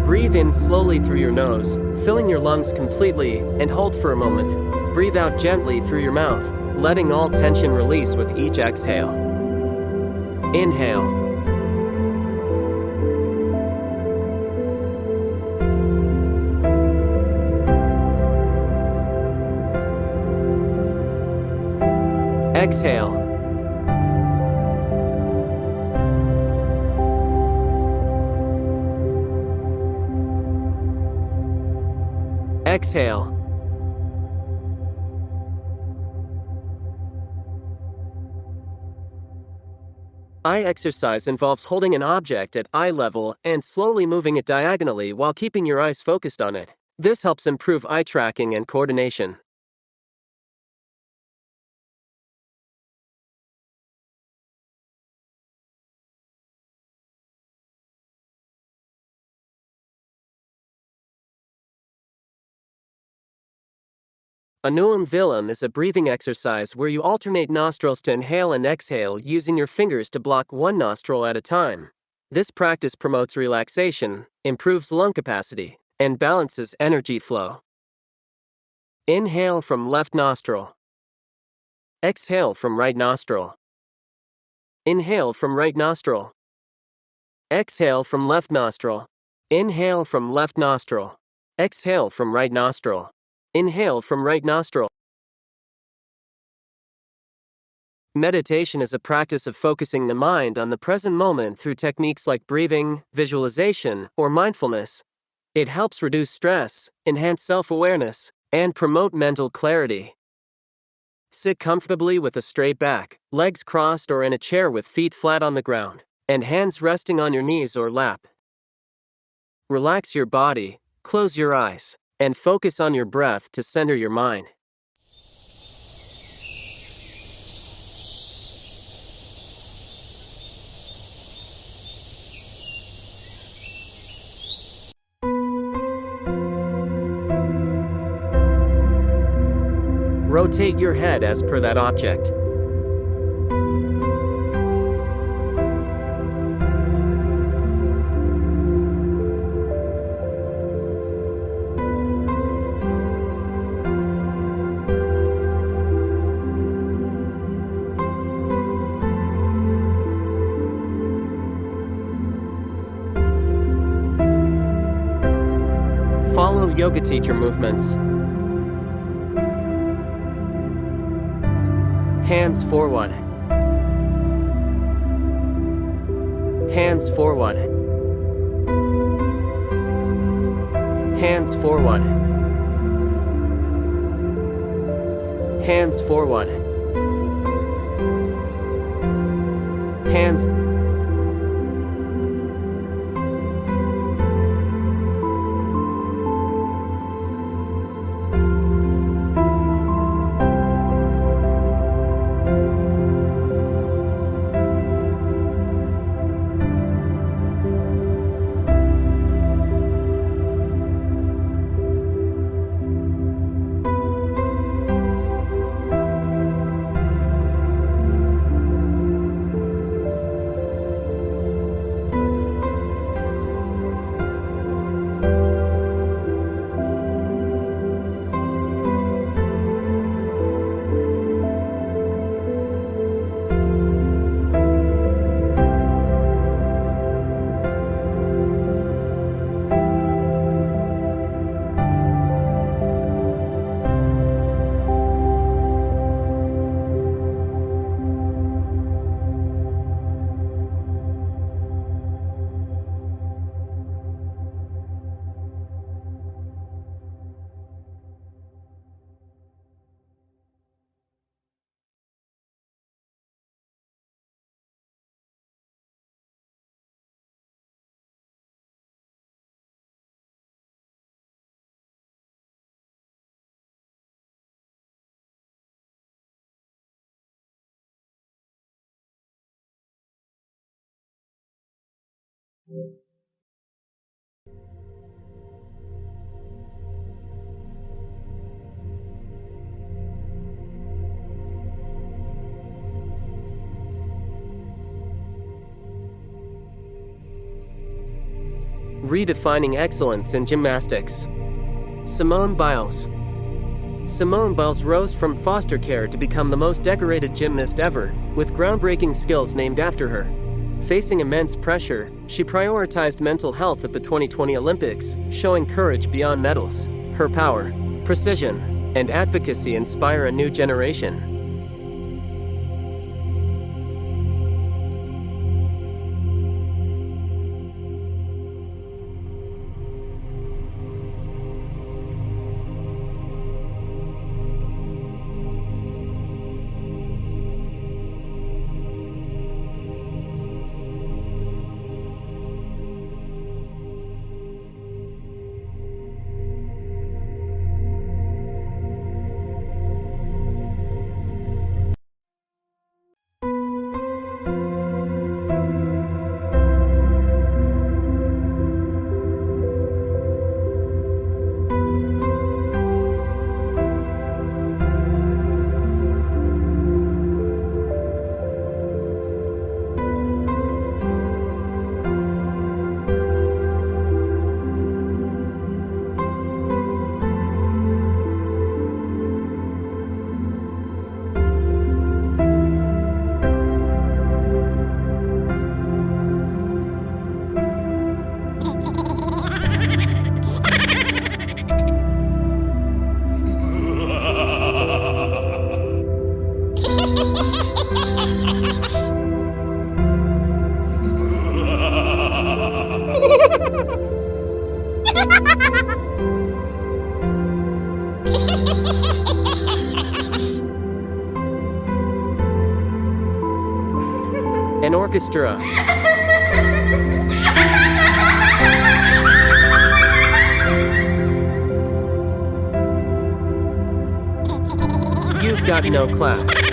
Breathe in slowly through your nose, filling your lungs completely, and hold for a moment. Breathe out gently through your mouth, letting all tension release with each exhale. Inhale. Exhale. Exhale. Eye exercise involves holding an object at eye level and slowly moving it diagonally while keeping your eyes focused on it. This helps improve eye tracking and coordination. Anulum vilum is a breathing exercise where you alternate nostrils to inhale and exhale using your fingers to block one nostril at a time. This practice promotes relaxation, improves lung capacity, and balances energy flow. Inhale from left nostril. Exhale from right nostril. Inhale from right nostril. Exhale from left nostril. Inhale from left nostril. Exhale from right nostril. Inhale from right nostril. Meditation is a practice of focusing the mind on the present moment through techniques like breathing, visualization, or mindfulness. It helps reduce stress, enhance self-awareness, and promote mental clarity. Sit comfortably with a straight back, legs crossed or in a chair with feet flat on the ground, and hands resting on your knees or lap. Relax your body, close your eyes, and focus on your breath to center your mind. Rotate your head as per that object. Follow yoga teacher movements. Hands forward. Hands forward. Hands forward. Hands forward. Hands. Redefining excellence in gymnastics. Simone Biles. Simone Biles rose from foster care to become the most decorated gymnast ever, with groundbreaking skills named after her. Facing immense pressure, she prioritized mental health at the 2020 Olympics, showing courage beyond medals. Her power, precision, and advocacy inspire a new generation. An orchestra. You've got no class.